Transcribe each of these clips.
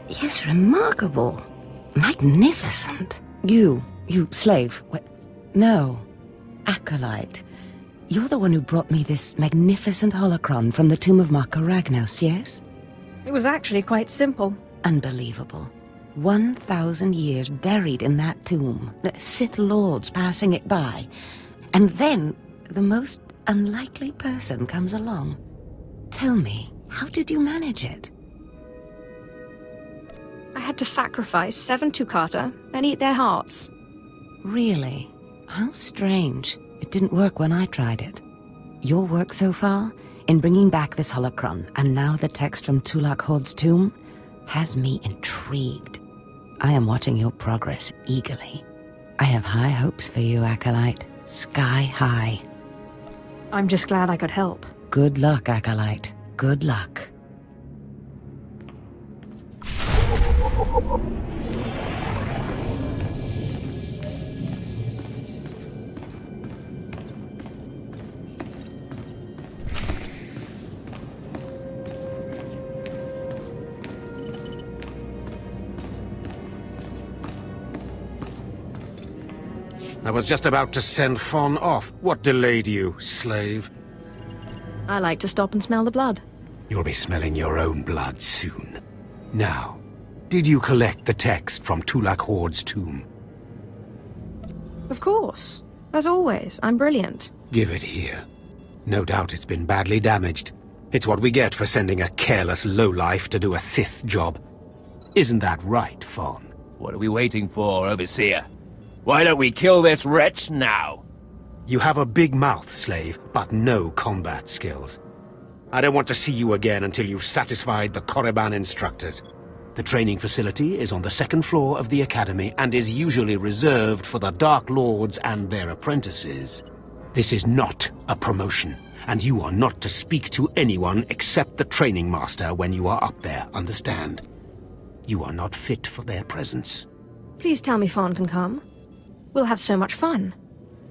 Yes, remarkable. Magnificent. You slave. No, acolyte. You're the one who brought me this magnificent holocron from the tomb of Marka Ragnos, yes? It was actually quite simple. Unbelievable. 1,000 years buried in that tomb. The Sith Lords passing it by. And then the most unlikely person comes along. Tell me, how did you manage it? I had to sacrifice 7 Tukata and eat their hearts. Really? How strange. It didn't work when I tried it. Your work so far, in bringing back this holocron, and now the text from Tulak Hord's tomb, has me intrigued. I am watching your progress eagerly. I have high hopes for you, Acolyte. Sky high. I'm just glad I could help. Good luck, Acolyte. Good luck. I was just about to send Fon off. What delayed you, slave? I like to stop and smell the blood. You'll be smelling your own blood soon. Now, did you collect the text from Tulak Hord's tomb? Of course. As always, I'm brilliant. Give it here. No doubt it's been badly damaged. It's what we get for sending a careless lowlife to do a Sith job. Isn't that right, Fon? What are we waiting for, Overseer? Why don't we kill this wretch now? You have a big mouth, slave, but no combat skills. I don't want to see you again until you've satisfied the Korriban instructors. The training facility is on the 2nd floor of the Academy and is usually reserved for the Dark Lords and their apprentices. This is not a promotion, and you are not to speak to anyone except the training master when you are up there, understand? You are not fit for their presence. Please tell me Fawn can come. We'll have so much fun.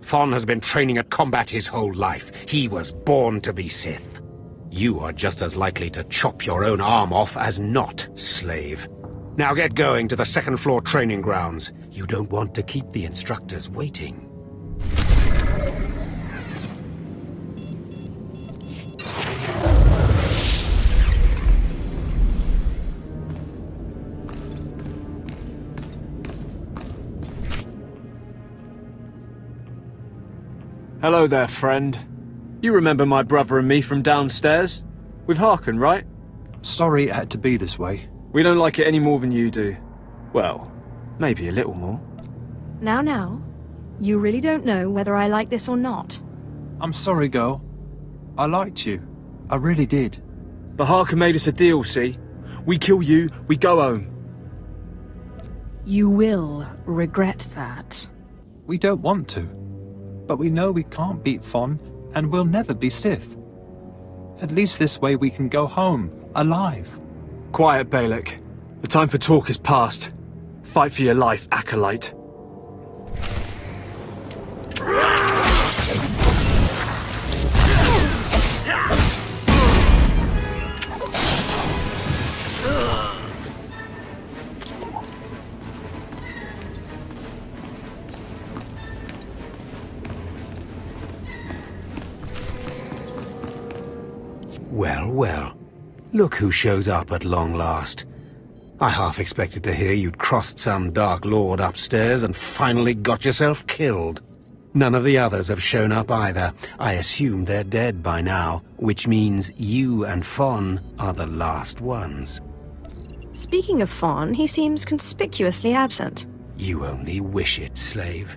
Fon has been training at combat his whole life. He was born to be Sith. You are just as likely to chop your own arm off as not, slave. Now get going to the 2nd floor training grounds. You don't want to keep the instructors waiting. Hello there, friend. You remember my brother and me from downstairs? With Harkon, right? Sorry it had to be this way. We don't like it any more than you do. Well, maybe a little more. Now. You really don't know whether I like this or not. I'm sorry, girl. I liked you. I really did. But Harkon made us a deal, see? We kill you, we go home. You will regret that. We don't want to. But we know we can't beat Fon, and we'll never be Sith. At least this way we can go home, alive. Quiet, Balak. The time for talk is past. Fight for your life, Acolyte. Well. Look who shows up at long last. I half expected to hear you'd crossed some Dark Lord upstairs and finally got yourself killed. None of the others have shown up either. I assume they're dead by now, which means you and Fon are the last ones. Speaking of Fawn, he seems conspicuously absent. You only wish it, slave.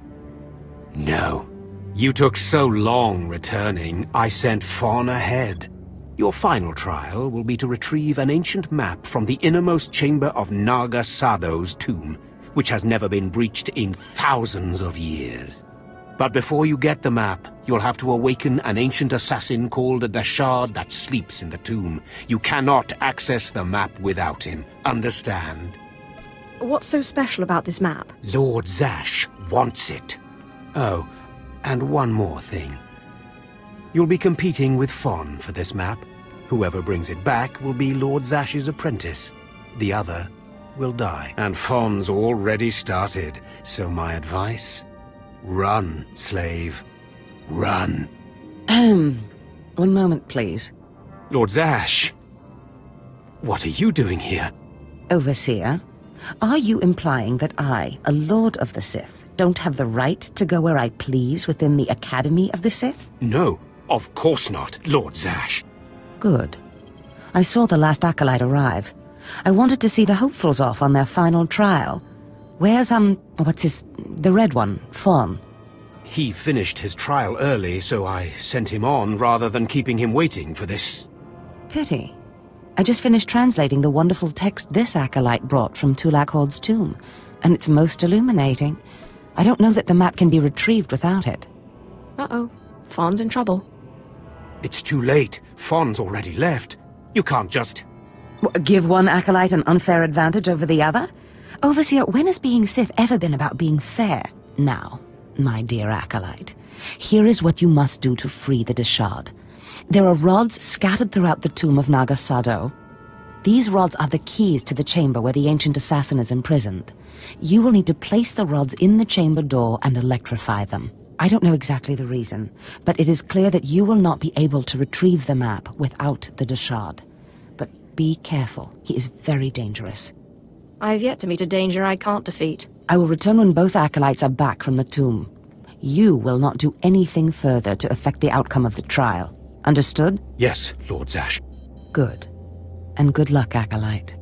No. You took so long returning, I sent Fon ahead. Your final trial will be to retrieve an ancient map from the innermost chamber of Naga Sado's tomb, which has never been breached in thousands of years. But before you get the map, you'll have to awaken an ancient assassin called a Dashard that sleeps in the tomb. You cannot access the map without him, understand? What's so special about this map? Lord Zash wants it. Oh, and one more thing. You'll be competing with Fon for this map. Whoever brings it back will be Lord Zash's apprentice. The other will die. And Fon's already started, so my advice? Run, slave. Run. One moment, please. Lord Zash, what are you doing here? Overseer, are you implying that I, a Lord of the Sith, don't have the right to go where I please within the Academy of the Sith? No, of course not, Lord Zash. Good. I saw the last acolyte arrive. I wanted to see the hopefuls off on their final trial. Where's, the red one, Fawn? He finished his trial early, so I sent him on rather than keeping him waiting for this. Pity. I just finished translating the wonderful text this acolyte brought from Tulak Horde's tomb, and it's most illuminating. I don't know that the map can be retrieved without it. Uh-oh. Fawn's in trouble. It's too late. Fon's already left. You can't just... Give one acolyte an unfair advantage over the other? Overseer, when has being Sith ever been about being fair? Now, my dear acolyte, here is what you must do to free the Deshard. There are rods scattered throughout the tomb of Naga Sado. These rods are the keys to the chamber where the ancient assassin is imprisoned. You will need to place the rods in the chamber door and electrify them. I don't know exactly the reason, but it is clear that you will not be able to retrieve the map without the Deshard. But be careful, he is very dangerous. I've yet to meet a danger I can't defeat. I will return when both acolytes are back from the tomb. You will not do anything further to affect the outcome of the trial. Understood? Yes, Lord Zash. Good. And good luck, acolyte.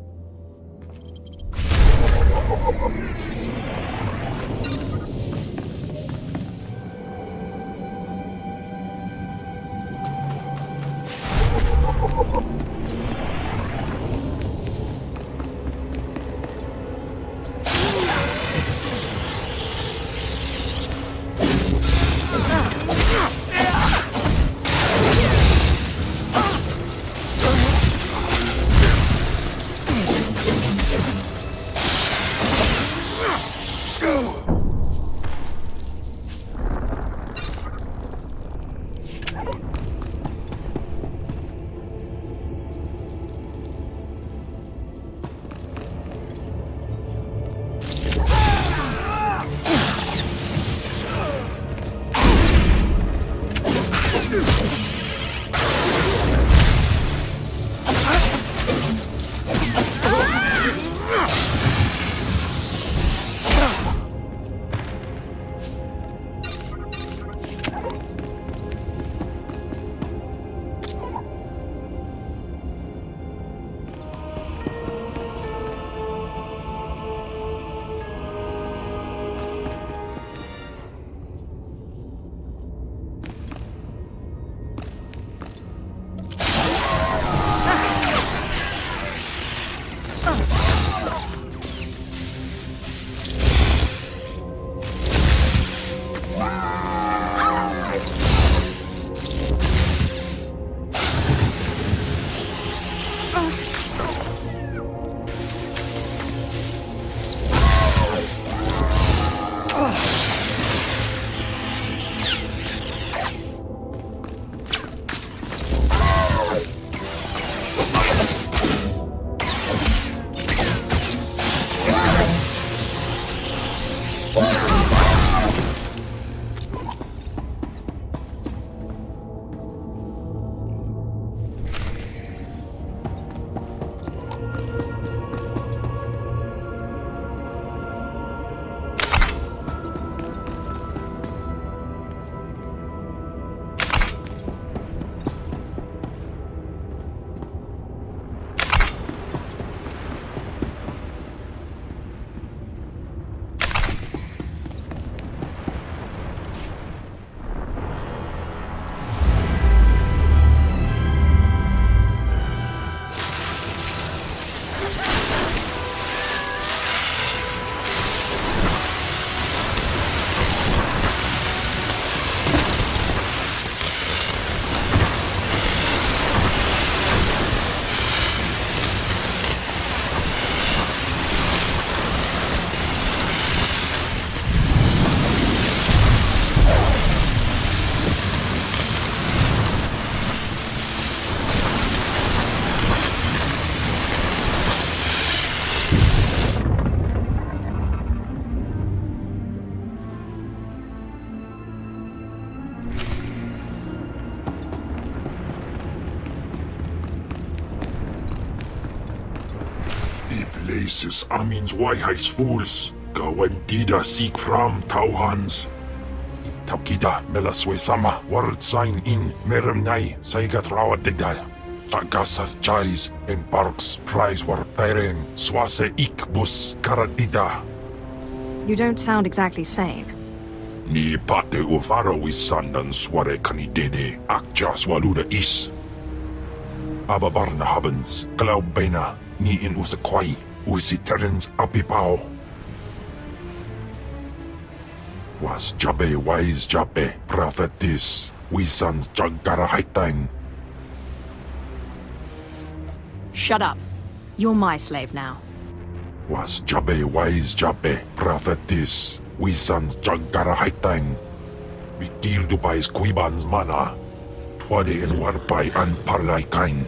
Isis amins wajhais fools, gawantida seek from tauhans. Taukida melaswe sama word sign in meremnai saigat rawa digdal. Tagasar chais en parks prize war peren swase ikbus karadida. You don't sound exactly sane. Ni pate ufaro wisandan sware kanidene akja swaluda is. Ababarna habens, glaubena, ni in usakwai, usiterens apipao. Was jabe wise jabe, prophetis, wisans jagara haitang. Shut up. You're my slave now. Was jabe wise jabe, prophetis, wisans jagara haitang. Wikil dubais kuibans mana. Twade en warpai an parlay kain.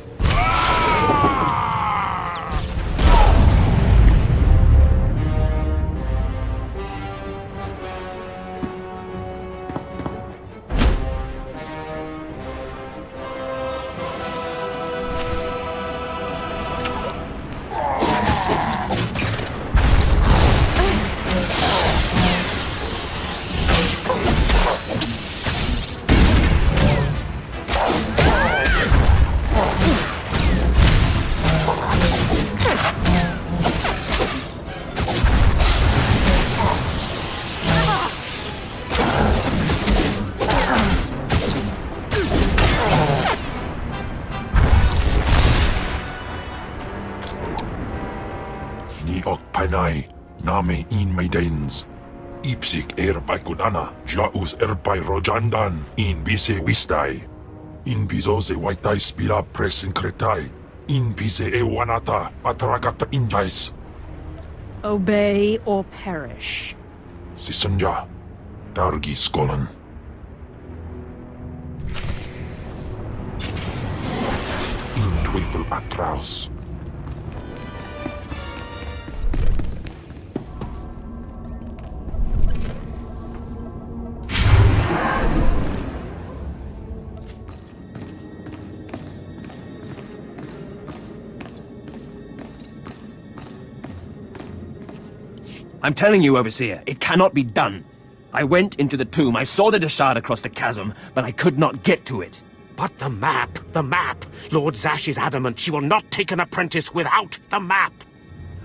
Name in maidens. Ipsik erpai kudana, jaus erpai rojandan, in bise wistai. In bizose waitai spila presin kretai, in bise ewanata, patragata injais. Obey or perish. Sisunja, dargi skolan. In twifel atraus. I'm telling you, Overseer, it cannot be done. I went into the tomb, I saw the Deshard across the chasm, but I could not get to it. But the map! Lord Zash is adamant she will not take an apprentice without the map!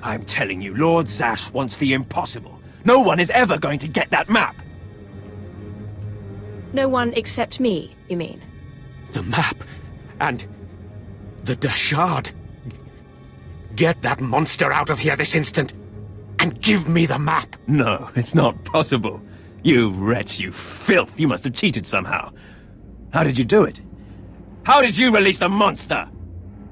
I'm telling you, Lord Zash wants the impossible. No one is ever going to get that map! No one except me, you mean? The map! And the Deshard! Get that monster out of here this instant! And give me the map! No, it's not possible. You wretch, you filth, you must have cheated somehow. How did you do it? How did you release the monster?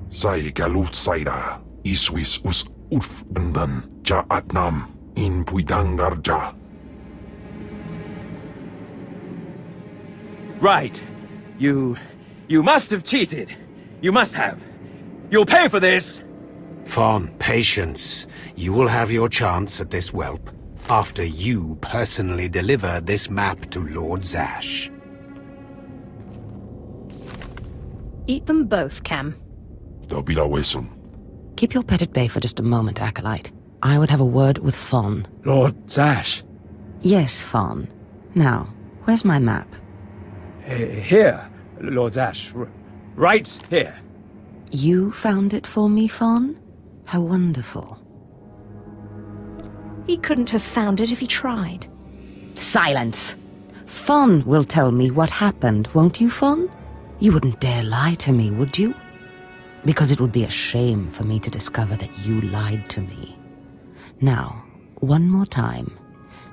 Sai galut saida, iswis us ulf bendan, ja atnam, in puidangarja. Right. You must have cheated. You must have. You'll pay for this! Fawn, patience. You will have your chance at this whelp, after you personally deliver this map to Lord Zash. Eat them both, Cam. Dobila wesun. Keep your pet at bay for just a moment, Acolyte. I would have a word with Fawn. Lord Zash. Yes, Fawn. Now, where's my map? Here, Lord Zash. Right here. You found it for me, Fawn? How wonderful. He couldn't have found it if he tried. Silence! Fawn will tell me what happened, won't you, Fawn? You wouldn't dare lie to me, would you? Because it would be a shame for me to discover that you lied to me. Now, one more time.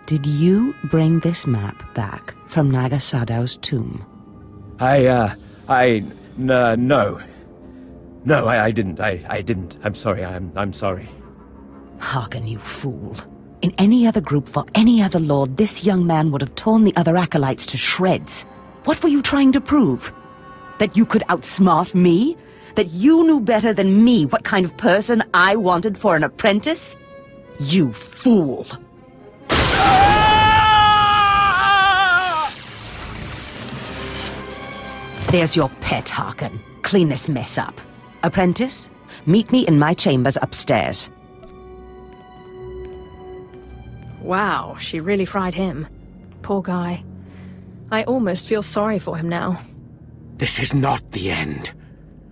Did you bring this map back from Naga Sadow's tomb? No. No, I didn't. I didn't. I'm sorry. I'm sorry. Hearken, you fool. In any other group for any other lord, this young man would have torn the other acolytes to shreds. What were you trying to prove? That you could outsmart me? That you knew better than me what kind of person I wanted for an apprentice? You fool. There's your pet, Harkin. Clean this mess up. Apprentice, meet me in my chambers upstairs. Wow, she really fried him. Poor guy. I almost feel sorry for him now. This is not the end.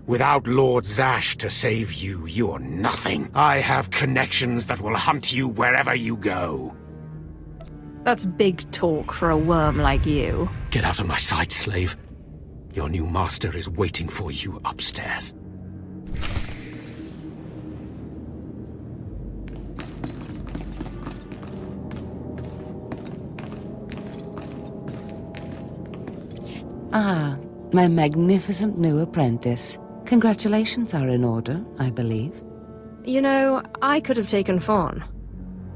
Without Lord Zash to save you, you're nothing. I have connections that will hunt you wherever you go. That's big talk for a worm like you. Get out of my sight, slave. Your new master is waiting for you upstairs. Ah, my magnificent new apprentice. Congratulations are in order, I believe. You know, I could have taken Fawn.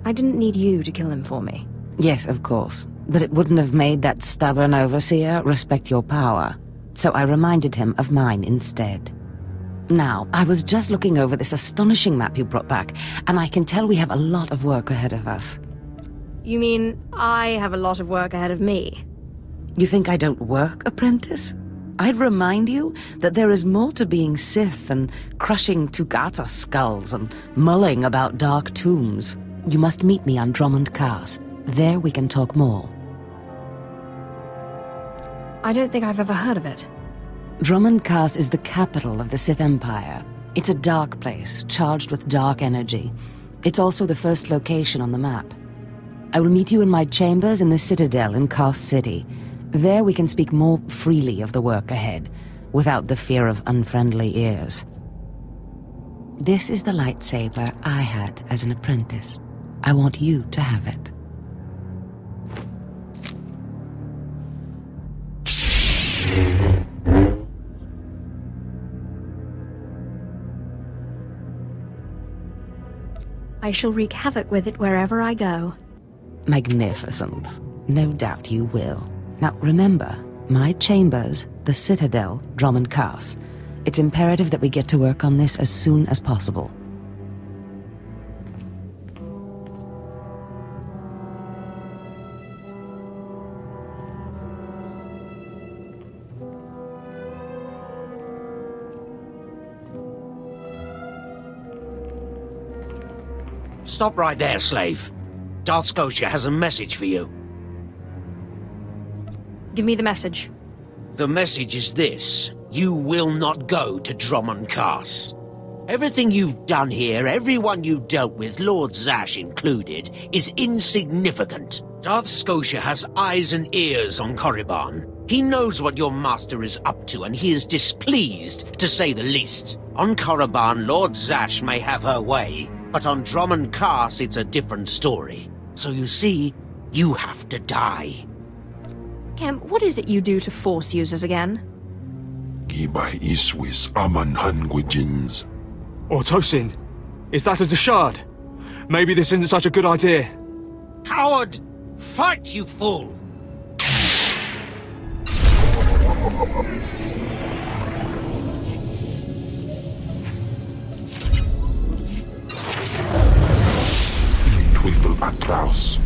I didn't need you to kill him for me. Yes, of course. But it wouldn't have made that stubborn overseer respect your power. So I reminded him of mine instead. Now, I was just looking over this astonishing map you brought back, and I can tell we have a lot of work ahead of us. You mean I have a lot of work ahead of me? You think I don't work, Apprentice? I'd remind you that there is more to being Sith than crushing Tugata skulls and mulling about dark tombs. You must meet me on Drummond Cars. There we can talk more. I don't think I've ever heard of it. Drummond Cars is the capital of the Sith Empire. It's a dark place, charged with dark energy. It's also the first location on the map. I will meet you in my chambers in the Citadel in Kars City. There we can speak more freely of the work ahead, without the fear of unfriendly ears. This is the lightsaber I had as an apprentice. I want you to have it. I shall wreak havoc with it wherever I go. Magnificent. No doubt you will. Now remember, my chambers, the Citadel, Drummond Cars. It's imperative that we get to work on this as soon as possible. Stop right there, slave. Darth Scotia has a message for you. Give me the message. The message is this. You will not go to Drummond Cars. Everything you've done here, everyone you've dealt with, Lord Zash included, is insignificant. Darth Scotia has eyes and ears on Korriban. He knows what your master is up to, and he is displeased, to say the least. On Korriban, Lord Zash may have her way, but on Drummond Cars, it's a different story. So you see, you have to die. Kem, what is it you do to Force users again? Gibay iswis aman hangwejins. Or Tosin, is that a Deshard? Maybe this isn't such a good idea. Coward! Fight, you fool! Teufel atraus.